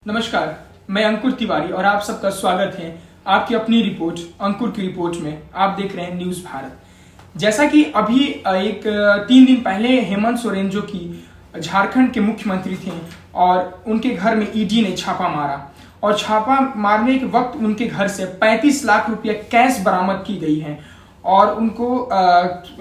नमस्कार, मैं अंकुर तिवारी और आप सबका स्वागत है आपकी अपनी रिपोर्ट अंकुर की रिपोर्ट में। आप देख रहे हैं न्यूज भारत। जैसा कि अभी एक 3 दिन पहले हेमंत सोरेन जो कि झारखंड के मुख्यमंत्री थे और उनके घर में ईडी ने छापा मारा और छापा मारने के वक्त उनके घर से 35 लाख रुपया कैश बरामद की गई है और उनको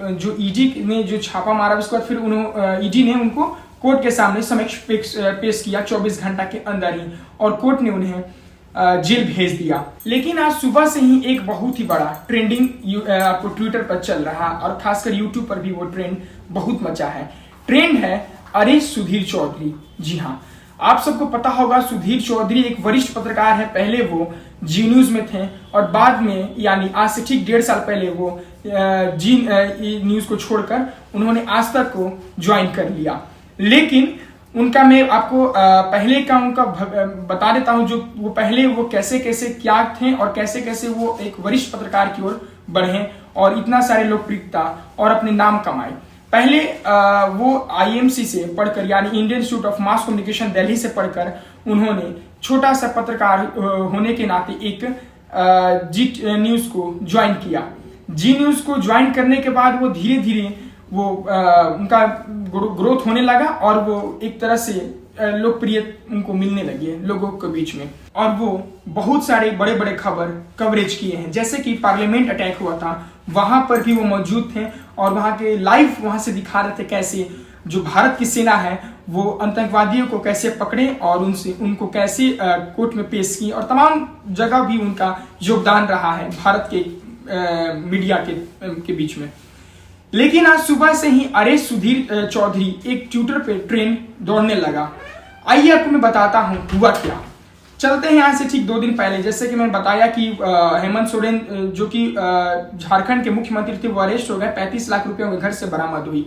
जो ईडी ने जो छापा मारा उसके बाद फिर ईडी ने उनको कोर्ट के सामने समक्ष पेश किया 24 घंटा के अंदर ही और कोर्ट ने उन्हें जेल भेज दिया। लेकिन आज सुबह से ही एक बहुत ही बड़ा ट्रेंडिंग आपको ट्विटर पर चल रहा और खासकर यूट्यूब पर भी वो ट्रेंड बहुत मचा है। ट्रेंड है अरेस्ट सुधीर चौधरी। जी हाँ, आप सबको पता होगा सुधीर चौधरी एक वरिष्ठ पत्रकार है। पहले वो जी न्यूज में थे और बाद में यानी आज से ठीक 1.5 साल पहले वो जी न्यूज को छोड़कर उन्होंने आज तक को ज्वाइन कर लिया। लेकिन उनका मैं आपको पहले का उनका बता देता हूं, जो वो पहले वो कैसे कैसे क्या थे और कैसे कैसे वो एक वरिष्ठ पत्रकार की ओर बढ़े और इतना सारे लोकप्रियता और अपने नाम कमाए। पहले वो आईएमसी से पढ़कर यानी Indian institute of mass communication Delhi से पढ़कर उन्होंने छोटा सा पत्रकार होने के नाते एक जी न्यूज को ज्वाइन किया। जी न्यूज को ज्वाइन करने के बाद वो धीरे धीरे वो उनका ग्रोथ होने लगा और वो एक तरह से लोकप्रिय उनको मिलने लगी है लोगों के बीच में और वो बहुत सारे बड़े बड़े कवरेज किए हैं। जैसे कि पार्लियामेंट अटैक हुआ था, वहां पर भी वो मौजूद थे और वहां के लाइव वहां से दिखा रहे थे कैसे जो भारत की सेना है वो आतंकवादियों को कैसे पकड़े और उनको कैसे कोर्ट में पेश की और तमाम जगह भी उनका योगदान रहा है भारत के मीडिया के बीच में। लेकिन आज सुबह से ही अरेस्ट सुधीर चौधरी एक ट्विटर पे ट्रेंड दौड़ने लगा। आइए आपको मैं बताता हूं हुआ क्या। चलते हैं यहाँ से ठीक 2 दिन पहले, जैसे कि मैंने बताया कि हेमंत सोरेन जो कि झारखंड के मुख्यमंत्री थे वो अरेस्ट हो गए। 35 लाख रुपए उनके घर से बरामद हुई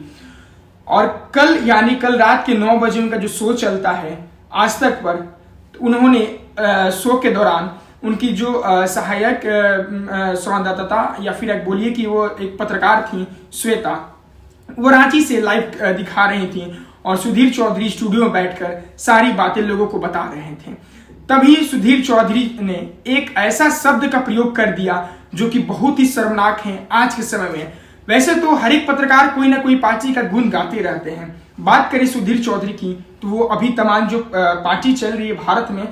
और कल रात के 9 बजे उनका जो शो चलता है आज तक पर, उन्होंने शो के दौरान उनकी जो सहायक संवाददाता या फिर एक बोलिए कि वो एक पत्रकार थी श्वेता, वो रांची से लाइव दिखा रही थी और सुधीर चौधरी स्टूडियो में बैठकर सारी बातें लोगों को बता रहे थे। तभी सुधीर चौधरी ने एक ऐसा शब्द का प्रयोग कर दिया जो कि बहुत ही शर्मनाक है आज के समय में। वैसे तो हर एक पत्रकार कोई ना कोई पार्टी का गुण गाते रहते हैं। बात करें सुधीर चौधरी की तो वो अभी तमाम जो पार्टी चल रही है भारत में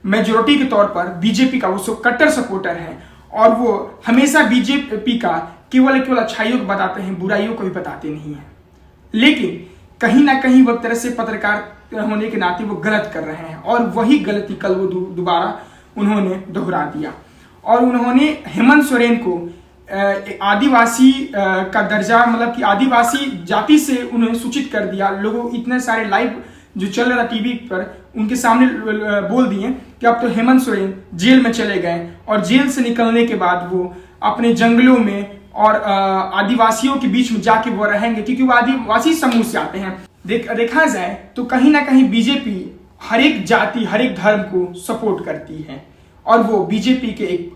मेजोरिटी के तौर पर बीजेपी का वो कट्टर सपोर्टर है और वो हमेशा बीजेपी का केवल अच्छाइयों को बताते हैं, बुराइयों को भी बताते नहीं है। लेकिन कहीं ना कहीं वो तरह से पत्रकार होने के नाते वो गलत कर रहे हैं और वही गलती कल वो दोबारा उन्होंने दोहरा दिया और उन्होंने हेमंत सोरेन को आदिवासी का दर्जा मतलब कि आदिवासी जाति से उन्हें सूचित कर दिया। लोगों इतने सारे लाइव जो चल रहा था टीवी पर उनके सामने बोल दिए कि अब तो हेमंत सोरेन जेल में चले गए और जेल से निकलने के बाद वो अपने जंगलों में और आदिवासियों के बीच में जाके वो रहेंगे क्योंकि वो आदिवासी समूह से आते हैं। देखा जाए तो कहीं ना कहीं बीजेपी हर एक जाति हर एक धर्म को सपोर्ट करती है और वो बीजेपी के एक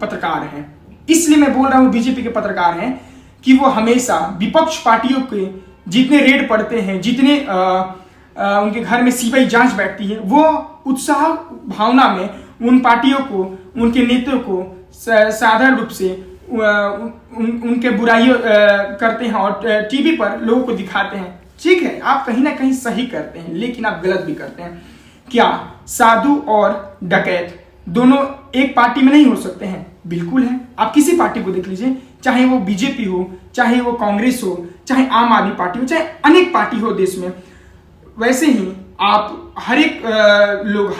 पत्रकार हैं। इसलिए मैं बोल रहा हूँ बीजेपी के पत्रकार हैं कि वो हमेशा विपक्ष पार्टियों के जितने रेड पड़ते हैं, जितने उनके घर में सीबीआई जांच बैठती है, वो उत्साह भावना में उन पार्टियों को उनके नेताओं को साधारण रूप से उनके बुराइयों करते हैं और टीवी पर लोगों को दिखाते हैं। ठीक है, आप कहीं ना कहीं सही करते हैं लेकिन आप गलत भी करते हैं। क्या साधु और डकैत दोनों एक पार्टी में नहीं हो सकते हैं? बिल्कुल है। आप किसी पार्टी को देख लीजिए, चाहे वो बीजेपी हो, चाहे वो कांग्रेस हो, चाहे आम आदमी पार्टी हो, चाहे अनेक पार्टी हो देश में, वैसे ही आप हर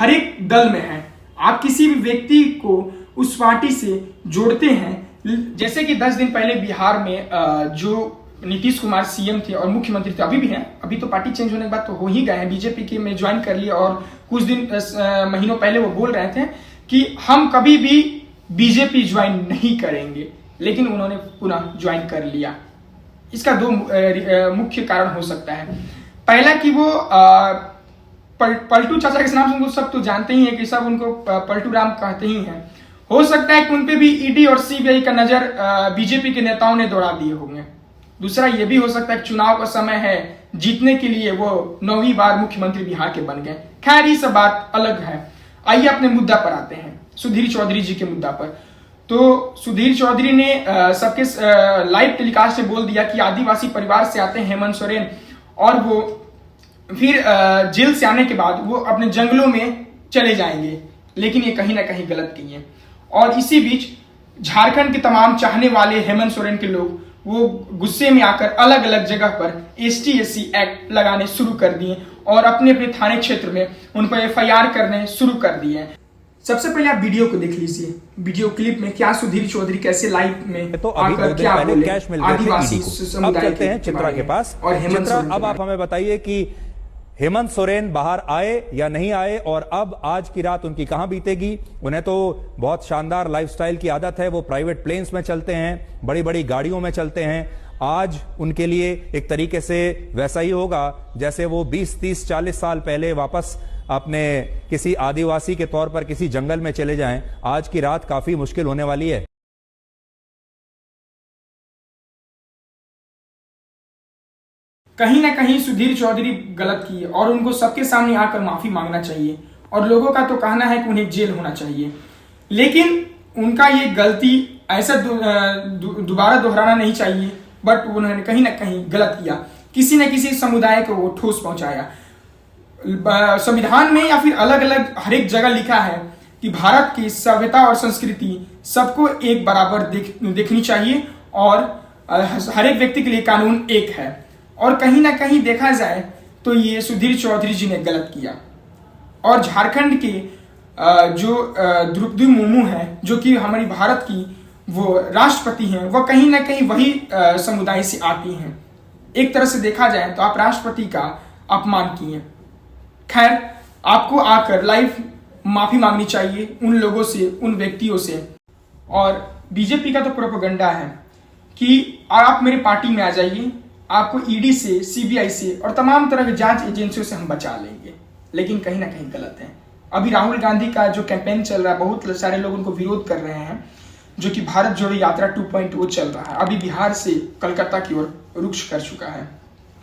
एक दल में हैं। आप किसी भी व्यक्ति को उस पार्टी से जोड़ते हैं। जैसे कि 10 दिन पहले बिहार में जो नीतीश कुमार सीएम थे और मुख्यमंत्री थे, अभी भी हैं, अभी तो पार्टी चेंज होने के बाद तो हो ही गए हैं, बीजेपी के में ज्वाइन कर लिया और कुछ दिन महीनों पहले वो बोल रहे थे कि हम कभी भी बीजेपी ज्वाइन नहीं करेंगे, लेकिन उन्होंने पुनः ज्वाइन कर लिया। इसका 2 मुख्य कारण हो सकता है। पहला कि वो पलटू चाचा के नाम से उनको सब तो जानते ही हैं कि सब उनको पलटू राम कहते ही हैं। हो सकता है कि उनपे भी ईडी और सीबीआई का नजर बीजेपी के नेताओं ने दौड़ा दिए होंगे। दूसरा ये भी हो सकता है कि चुनाव का समय है, जीतने के लिए वो 9वीं बार मुख्यमंत्री बिहार के बन गए। खैर ये सब बात अलग है। आइए अपने मुद्दा पर आते हैं, सुधीर चौधरी जी के मुद्दा पर। तो सुधीर चौधरी ने सबके लाइव टेलीकास्ट में बोल दिया कि आदिवासी परिवार से आते हैं हेमंत सोरेन और वो फिर जेल से आने के बाद वो अपने जंगलों में चले जाएंगे, लेकिन ये कहीं ना कहीं गलत की है। और इसी बीच झारखंड के तमाम चाहने वाले हेमंत सोरेन के लोग वो गुस्से में आकर अलग अलग जगह पर ST/SC एक्ट लगाने शुरू कर दिए और अपने अपने थाने क्षेत्र में उन पर FIR करने शुरू कर दिए। सबसे पहले आप वीडियो को देख लीजिए। वीडियो क्लिप में क्या सुधीर चौधरी कैसे लाइव में तो अभी आकर क्या बोले कैश मिल गए आदिवासी अब चलते हैं चित्रा के पास। और हेमंत चित्रा, अब आप हमें बताइए कि हेमंत सोरेन बाहर आए या नहीं आए और अब आज की रात उनकी कहां बीतेगी। उन्हें तो बहुत शानदार लाइफस्टाइल की आदत है, वो प्राइवेट प्लेन्स में चलते हैं, बड़ी बड़ी गाड़ियों में चलते हैं। आज उनके लिए एक तरीके से वैसा ही होगा जैसे वो 20, 30, 40 साल पहले वापस अपने किसी आदिवासी के तौर पर किसी जंगल में चले जाएं। आज की रात काफी मुश्किल होने वाली है। कहीं ना कहीं सुधीर चौधरी गलत किए और उनको सबके सामने आकर माफी मांगना चाहिए और लोगों का तो कहना है कि उन्हें जेल होना चाहिए, लेकिन उनका ये गलती ऐसा दोबारा दोहराना नहीं चाहिए। बट उन्होंने कहीं ना कहीं गलत किया, किसी न किसी समुदाय को वो ठोस पहुंचाया। संविधान में या फिर अलग अलग हर एक जगह लिखा है कि भारत की सभ्यता और संस्कृति सबको एक बराबर देखनी चाहिए और हर एक व्यक्ति के लिए कानून एक है। और कहीं ना कहीं देखा जाए तो ये सुधीर चौधरी जी ने गलत किया। और झारखंड के जो द्रौपदी मुर्मू है, जो कि हमारी भारत की वो राष्ट्रपति हैं, वह कहीं ना कहीं वही समुदाय से आती हैं। एक तरह से देखा जाए तो आप राष्ट्रपति का अपमान किए। खैर, आपको आकर लाइव माफी मांगनी चाहिए उन लोगों से, उन व्यक्तियों से। और बीजेपी का तो प्रोपेगेंडा है कि आप मेरे पार्टी में आ जाइए, आपको ED से, CBI से और तमाम तरह की जांच एजेंसियों से हम बचा लेंगे, लेकिन कहीं ना कहीं गलत है। अभी राहुल गांधी का जो कैंपेन चल रहा है, बहुत सारे लोग उनको विरोध कर रहे हैं, जो कि भारत जोड़ो यात्रा 2.0 चल रहा है, अभी बिहार से कलकत्ता की ओर रुख कर चुका है।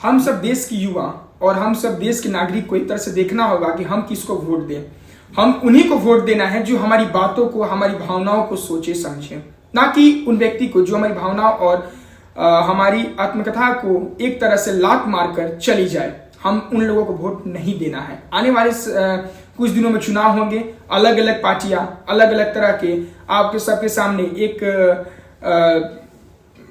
हम सब देश की युवा और हम सब देश के नागरिक को एक तरह से देखना होगा कि हम किसको वोट दें। हम उन्हीं को वोट देना है जो हमारी बातों को, हमारी भावनाओं को सोचे समझे, ना कि उन व्यक्ति को जो हमारी भावनाओं और हमारी आत्मकथा को एक तरह से लात मारकर चली जाए। हम उन लोगों को वोट नहीं देना है। आने वाले कुछ दिनों में चुनाव होंगे, अलग अलग पार्टियां अलग अलग तरह के आपके सबके सामने एक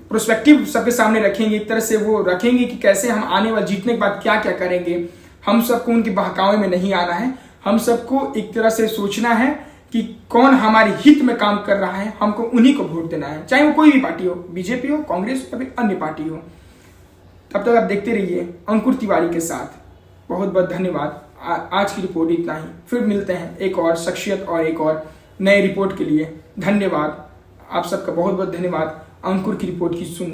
प्रोस्पेक्टिव सबके सामने रखेंगे। एक तरह से वो रखेंगे कि कैसे हम आने वाले जीतने के बाद क्या क्या करेंगे। हम सबको उनके बहकावे में नहीं आना है। हम सबको एक तरह से सोचना है कि कौन हमारे हित में काम कर रहा है, हमको उन्हीं को वोट देना है, चाहे वो कोई भी पार्टी हो, बीजेपी हो, कांग्रेस हो या फिर अन्य पार्टी हो। तब तक आप देखते रहिए अंकुर तिवारी के साथ। बहुत बहुत धन्यवाद। आज की रिपोर्ट इतना ही, फिर मिलते हैं एक और शख्सियत और एक और नए रिपोर्ट के लिए। धन्यवाद, आप सबका बहुत बहुत धन्यवाद अंकुर की रिपोर्ट की सुन